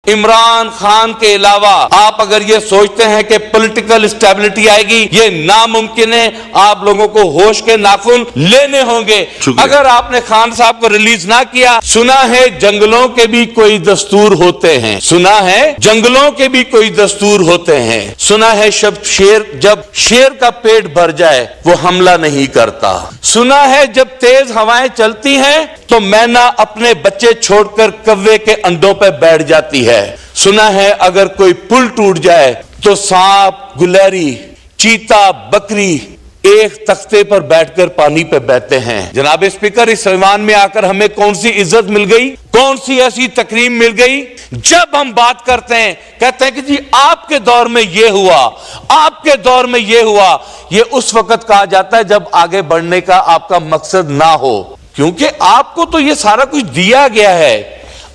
عمران خان کے علاوہ آپ اگر یہ سوچتے ہیں کہ پولیٹیکل اسٹیبلٹی آئے گی، یہ ناممکن ہے. آپ لوگوں کو ہوش کے ناخن لینے ہوں گے. اگر آپ نے خان صاحب کو ریلیز نہ کیا، سنا ہے جنگلوں کے بھی کوئی دستور ہوتے ہیں، سنا ہے جنگلوں کے بھی کوئی دستور ہوتے ہیں، سنا ہے جب شیر کا پیٹ بھر جائے وہ حملہ نہیں کرتا، سنا ہے جب تیز ہوائیں چلتی ہیں تو مینا اپنے بچے چھوڑ کر کوے کے انڈوں پہ بیٹھ جاتی ہے، سنا ہے اگر کوئی پل ٹوٹ جائے تو سانپ، گلہری، چیتا، بکری ایک تختے پر بیٹھ کر پانی پہ بہتے ہیں. جناب اسپیکر، اس ایوان میں آ کر ہمیں کون سی عزت مل گئی، کون سی ایسی تکریم مل گئی؟ جب ہم بات کرتے ہیں کہتے ہیں کہ جی آپ کے دور میں یہ ہوا، آپ کے دور میں یہ ہوا. یہ اس وقت کہا جاتا ہے جب آگے بڑھنے کا آپ کا مقصد نہ ہو، کیونکہ آپ کو تو یہ سارا کچھ دیا گیا ہے،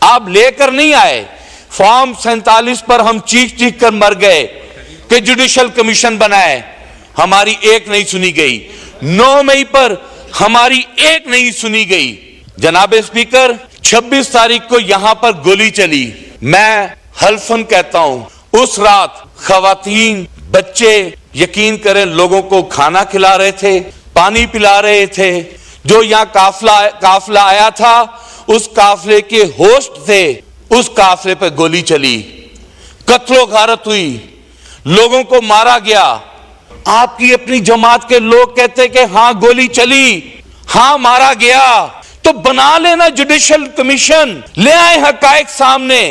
آپ لے کر نہیں آئے. فارم 47 پر ہم چیخ چیخ کر مر گئے کہ جوڈیشل کمیشن بنائے، ہماری ایک نہیں سنی گئی. 9 مئی پر ہماری ایک نہیں سنی گئی. جناب اسپیکر، 26 تاریخ کو یہاں پر گولی چلی. میں حلفاً کہتا ہوں اس رات خواتین، بچے یقین کریں لوگوں کو کھانا کھلا رہے تھے، پانی پلا رہے تھے. جو یہاں قافلہ آیا تھا اس قافلے کے ہوسٹ تھے، اس قافلے پہ گولی چلی، قتل و غارت ہوئی، لوگوں کو مارا گیا. آپ کی اپنی جماعت کے لوگ کہتے کہ ہاں گولی چلی، ہاں مارا گیا، تو بنا لینا جوڈیشل کمیشن، لے آئے حقائق سامنے.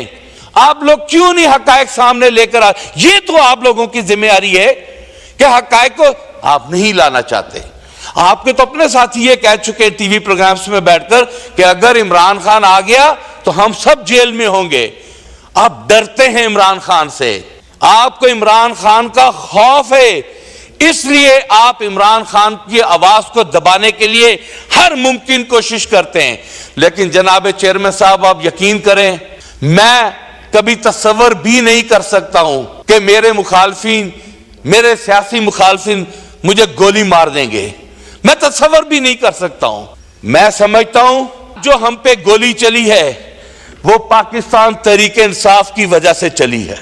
آپ لوگ کیوں نہیں حقائق سامنے لے کر آئے؟ یہ تو آپ لوگوں کی ذمہ داری ہے کہ حقائق کو آپ نہیں لانا چاہتے. آپ کے تو اپنے ساتھی یہ کہہ چکے ٹی وی پروگرامز میں بیٹھ کر کہ اگر عمران خان آ گیا تو ہم سب جیل میں ہوں گے. آپ ڈرتے ہیں عمران خان سے، آپ کو عمران خان کا خوف ہے، اس لیے آپ عمران خان کی آواز کو دبانے کے لیے ہر ممکن کوشش کرتے ہیں. لیکن جناب چیئرمین صاحب، آپ یقین کریں میں کبھی تصور بھی نہیں کر سکتا ہوں کہ میرے مخالفین، میرے سیاسی مخالفین مجھے گولی مار دیں گے. میں تصور بھی نہیں کر سکتا ہوں. میں سمجھتا ہوں جو ہم پہ گولی چلی ہے وہ پاکستان تحریک انصاف کی وجہ سے چلی ہے.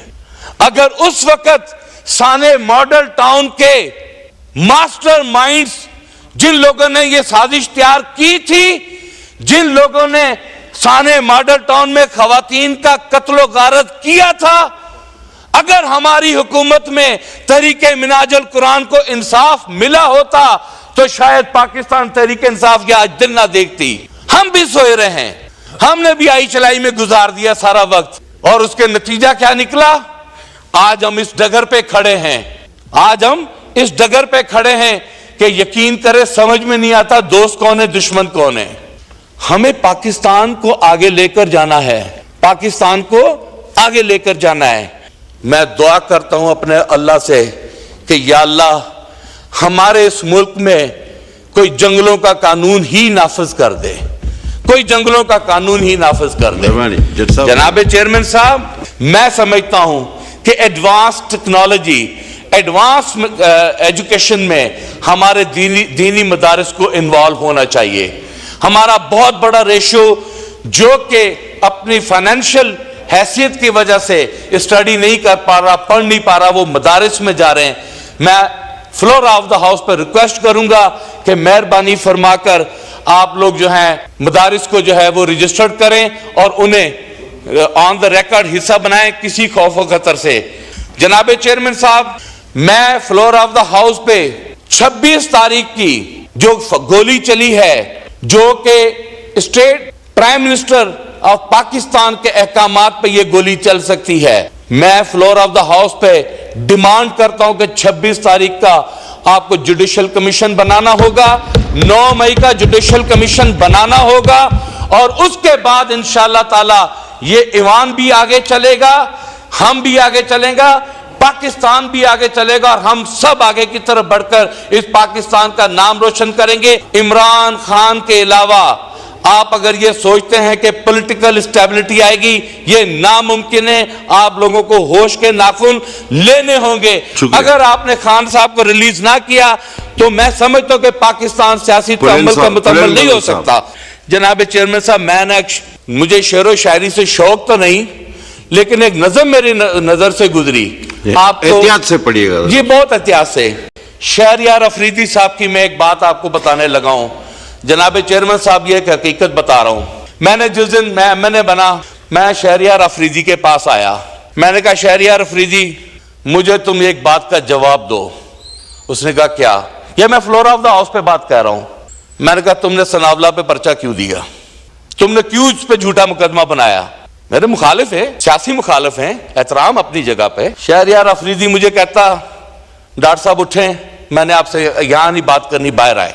اگر اس وقت سانے ماڈل ٹاؤن کے ماسٹر مائنڈز، جن لوگوں نے یہ سازش تیار کی تھی، جن لوگوں نے سانے ماڈل ٹاؤن میں خواتین کا قتل و غارت کیا تھا، اگر ہماری حکومت میں تحریک منہاج القرآن کو انصاف ملا ہوتا تو شاید پاکستان تحریک انصاف یہ آج دن نہ دیکھتی. ہم بھی سوئے رہے ہیں، ہم نے بھی آئی چلائی میں گزار دیا سارا وقت، اور اس کے نتیجہ کیا نکلا؟ آج ہم اس ڈگر پہ کھڑے ہیں، آج ہم اس ڈگر پہ کھڑے ہیں کہ یقین کرے سمجھ میں نہیں آتا دوست کون ہے، دشمن کون ہے. ہمیں پاکستان کو آگے لے کر جانا ہے، پاکستان کو آگے لے کر جانا ہے. میں دعا کرتا ہوں اپنے اللہ سے کہ یا اللہ ہمارے اس ملک میں کوئی جنگلوں کا قانون ہی نافذ کر دے، کوئی جنگلوں کا قانون ہی نافذ کر دے. جناب چیئرمین صاحب، میں سمجھتا ہوں کہ ایڈوانس ٹیکنالوجی، ایڈوانس ایجوکیشن میں ہمارے دینی مدارس کو انوالو ہونا چاہیے. ہمارا بہت بڑا ریشو جو کہ اپنی فائنینشل حیثیت کی وجہ سے اسٹڈی نہیں کر پا رہا، پڑھ نہیں پا رہا، وہ مدارس میں جا رہے ہیں. میں فلور آف دا ہاؤس پر ریکویسٹ کروں گا کہ مہربانی فرما کر آپ لوگ جو ہیں مدارس کو جو ہے وہ رجسٹرڈ کریں اور انہیں آن دا ریکارڈ حصہ بنائیں کسی خوف و خطر سے. جناب چیئرمین صاحب، میں فلور آف دا ہاؤس پہ 26 تاریخ کی جو گولی چلی ہے، جو کہ state prime minister of Pakistan کے احکامات پہ یہ گولی چل سکتی ہے، میں فلور آف دا ہاؤس پہ ڈیمانڈ کرتا ہوں کہ 26 تاریخ کا آپ کو جوڈیشل کمیشن بنانا ہوگا، 9 مئی کا جوڈیشل کمیشن بنانا ہوگا، اور اس کے بعد انشاءاللہ تعالی یہ ایوان بھی آگے چلے گا، ہم بھی آگے چلیں گا، پاکستان بھی آگے چلے گا، اور ہم سب آگے کی طرف بڑھ کر اس پاکستان کا نام روشن کریں گے. عمران خان کے علاوہ آپ اگر یہ سوچتے ہیں کہ پولیٹیکل اسٹیبلٹی آئے گی، یہ ناممکن ہے. آپ لوگوں کو ہوش کے ناخن لینے ہوں گے. اگر آپ نے خان صاحب کو ریلیز نہ کیا تو میں سمجھتا ہوں کہ پاکستان سیاسی تعامل کا مکمل نہیں ہو سکتا. جناب چیئرمین صاحب، مجھے شعر و شاعری سے شوق تو نہیں، لیکن ایک نظم میری نظر سے گزری, آپ احتیاط سے پڑھیے گا جی, بہت احتیاط سے. شہریار افریدی صاحب کی میں ایک بات آپ کو بتانے لگا ہوں. جناب چیئرمین صاحب, یہ ایک حقیقت بتا رہا ہوں. میں نے جس دن میں MNA بنا, میں شہریار افریدی کے پاس آیا. میں نے کہا شہریار افریدی, مجھے تم ایک بات کا جواب دو. اس نے کہا کیا؟ یہ میں فلورا آف دا ہاؤس پہ بات کہہ رہا ہوں. میں نے کہا تم نے ثناءاللہ پہ پرچہ کیوں دیا؟ تم نے کیوں اس پہ جھوٹا مقدمہ بنایا؟ میرے مخالف ہیں, سیاسی مخالف ہیں, احترام اپنی جگہ پہ. شہریار افریدی مجھے کہتا ڈاکٹر صاحب اٹھیں, میں نے آپ سے یہاں نہیں بات کرنی, باہر آئے.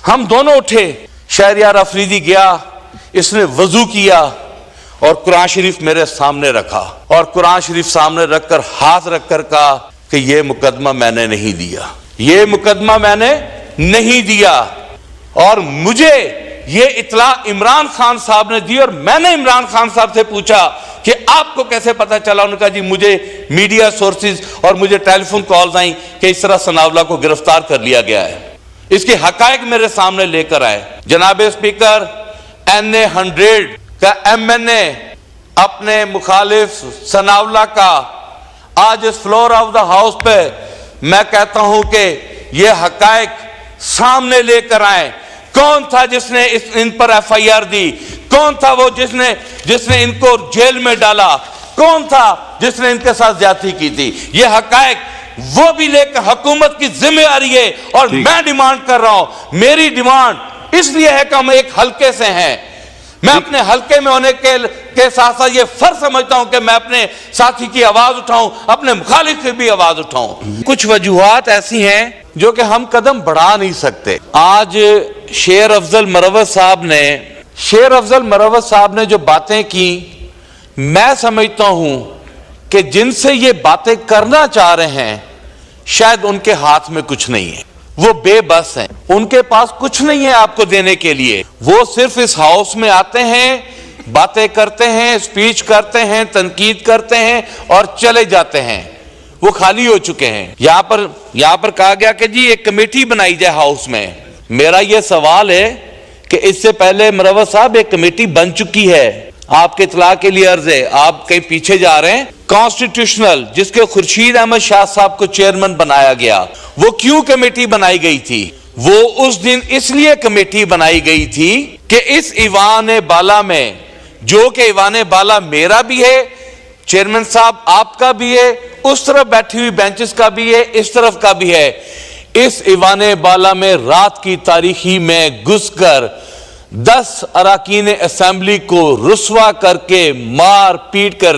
ہم دونوں اٹھے. شہریار افریدی گیا, اس نے وضو کیا اور قرآن شریف میرے سامنے رکھا, اور قرآن شریف سامنے رکھ کر ہاتھ رکھ کر کہا کہ یہ مقدمہ میں نے نہیں دیا, یہ مقدمہ میں نے نہیں دیا. اور مجھے یہ اطلاع عمران خان صاحب نے دی, اور میں نے عمران خان صاحب سے پوچھا کہ آپ کو کیسے پتا چلا؟ انہوں نے کہا جی مجھے میڈیا سورسز اور مجھے ٹیلی فون کالز آئیں کہ اس طرح ثناءاللہ کو گرفتار کر لیا گیا ہے. اس کے حقائق میرے سامنے لے کر آئے. جناب اسپیکر, NA 100 کا MNA اپنے مخالف ثناءاللہ کا آج اس فلور آف دا ہاؤس پہ میں کہتا ہوں کہ یہ حقائق سامنے لے کر آئے. کون تھا جس نے ان پر FIR دی؟ کون تھا وہ جس نے ان کو جیل میں ڈالا؟ کون تھا جس نے ان کے ساتھ زیادتی کی تھی؟ یہ حقائق وہ بھی لے کر حکومت کی ذمہ داری ہے. اور میں ڈیمانڈ کر رہا ہوں, میری ڈیمانڈ اس لیے ہے کہ ہم ایک حلقے سے ہیں. میں اپنے حلقے میں ہونے کے ساتھ ساتھ یہ فرض سمجھتا ہوں کہ میں اپنے ساتھی کی آواز اٹھاؤں, اپنے مخالف کی بھی آواز اٹھاؤں. کچھ وجوہات ایسی ہیں جو کہ ہم قدم بڑھا نہیں سکتے. آج شیر افضل مروت صاحب نے جو باتیں کی, میں سمجھتا ہوں کہ جن سے یہ باتیں کرنا چاہ رہے ہیں شاید ان کے ہاتھ میں کچھ نہیں ہے, وہ بے بس ہیں, ان کے پاس کچھ نہیں ہے آپ کو دینے کے لیے. وہ صرف اس ہاؤس میں آتے ہیں, باتیں کرتے ہیں, سپیچ کرتے ہیں, تنقید کرتے ہیں اور چلے جاتے ہیں. وہ خالی ہو چکے ہیں. یہاں پر کہا گیا کہ جی ایک کمیٹی بنائی جائے ہاؤس میں. میرا یہ سوال ہے کہ اس سے پہلے مروت صاحب ایک کمیٹی بن چکی ہے. آپ کے اطلاع کے لیے عرض ہے, آپ کہیں پیچھے جا رہے ہیں. کانسٹیٹیوشنل, جس کے خورشید احمد شاہ صاحب کو چیئرمین بنایا گیا, وہ کیوں کمیٹی بنائی گئی تھی؟ وہ اس دن اس لیے کمیٹی بنائی گئی تھی کہ اس ایوان بالا میں, جو کہ ایوان بالا میرا بھی ہے, چیئرمین صاحب آپ کا بھی ہے, اس طرف بیٹھی ہوئی بینچز کا بھی ہے, اس طرف کا بھی ہے, اس ایوان بالا میں رات کی تاریخی میں گھس کر 10 اراکین اسمبلی کو رسوا کر کے, مار پیٹ کر,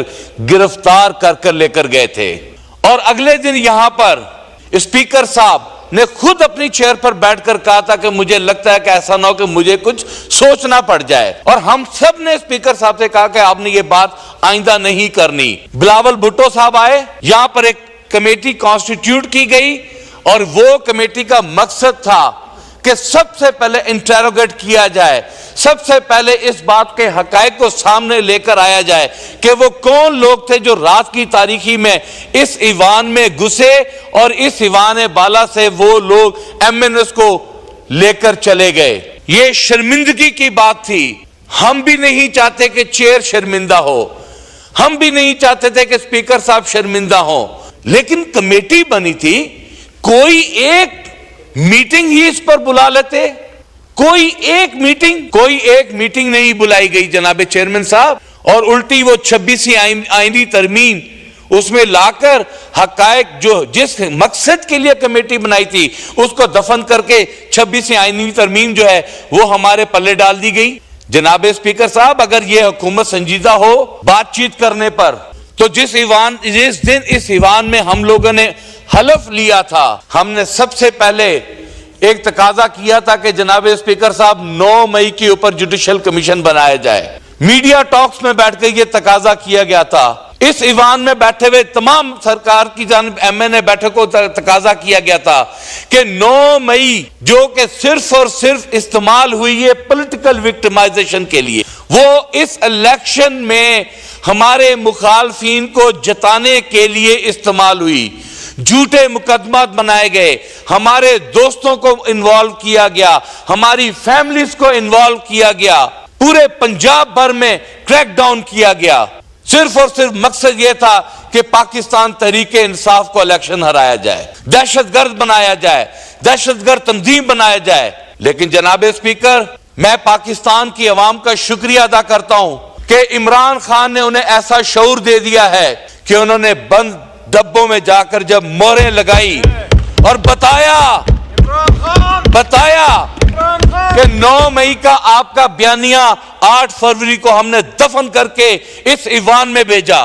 گرفتار کر لے کر گئے تھے. اور اگلے دن یہاں پر اسپیکر صاحب نے خود اپنی چیئر پر بیٹھ کر کہا تھا کہ مجھے لگتا ہے کہ ایسا نہ ہو کہ مجھے کچھ سوچنا پڑ جائے. اور ہم سب نے اسپیکر صاحب سے کہا کہ آپ نے یہ بات آئندہ نہیں کرنی. بلاول بھٹو صاحب آئے, یہاں پر ایک کمیٹی کانسٹیٹیوٹ کی گئی, اور وہ کمیٹی کا مقصد تھا کہ سب سے پہلے انٹروگیٹ کیا جائے, سب سے پہلے اس بات کے حقائق کو سامنے لے کر آیا جائے کہ وہ کون لوگ تھے جو رات کی تاریخی میں اس ایوان میں گھسے اور اس ایوان بالا سے وہ لوگ MNS کو لے کر چلے گئے. یہ شرمندگی کی بات تھی. ہم بھی نہیں چاہتے کہ چیئر شرمندہ ہو, ہم بھی نہیں چاہتے تھے کہ اسپیکر صاحب شرمندہ ہو, لیکن کمیٹی بنی تھی. کوئی ایک میٹنگ ہی اس پر بلا لیتے, کوئی ایک میٹنگ نہیں بلائی گئی جناب چیئرمین صاحب, اور الٹی وہ 26ویں آئینی ترمیم اس میں لا کر حقائق جو جس مقصد کے لیے کمیٹی بنائی تھی اس کو دفن کر کے 26ویں آئینی ترمیم جو ہے وہ ہمارے پلے ڈال دی گئی. جناب اسپیکر صاحب, اگر یہ حکومت سنجیدہ ہو بات چیت کرنے پر, تو جس دن اس ایوان میں ہم لوگوں نے حلف لیا تھا, ہم نے سب سے پہلے ایک تقاضا کیا تھا کہ جناب اسپیکر صاحب 9 مئی کے اوپر جوڈیشل کمیشن بنایا جائے. میڈیا ٹاکس میں بیٹھ کے یہ تقاضا کیا گیا تھا. اس ایوان میں بیٹھے ہوئے تمام سرکار کی جانب MNA بیٹھے کو تقاضا کیا گیا تھا کہ 9 مئی جو کہ صرف اور صرف استعمال ہوئی ہے پولیٹیکل وکٹمائزیشن کے لیے, وہ اس الیکشن میں ہمارے مخالفین کو جتانے کے لیے استعمال ہوئی. جھوٹے مقدمات بنائے گئے, ہمارے دوستوں کو انوالو کیا گیا, ہماری فیملیز کو انوالو کیا گیا, پورے پنجاب بھر میں کریک ڈاؤن کیا گیا. صرف اور صرف مقصد یہ تھا کہ پاکستان تحریک انصاف کو الیکشن ہرایا جائے، دہشت گرد بنایا جائے، دہشت گرد تنظیم بنایا جائے۔ لیکن جناب اسپیکر، میں پاکستان کی عوام کا شکریہ ادا کرتا ہوں کہ عمران خان نے انہیں ایسا شعور دے دیا ہے کہ انہوں نے بند ڈبوں میں جا کر جب مہریں لگائی اور بتایا کہ 9 مئی کا آپ کا بیانیہ 8 فروری کو ہم نے دفن کر کے اس ایوان میں بھیجا۔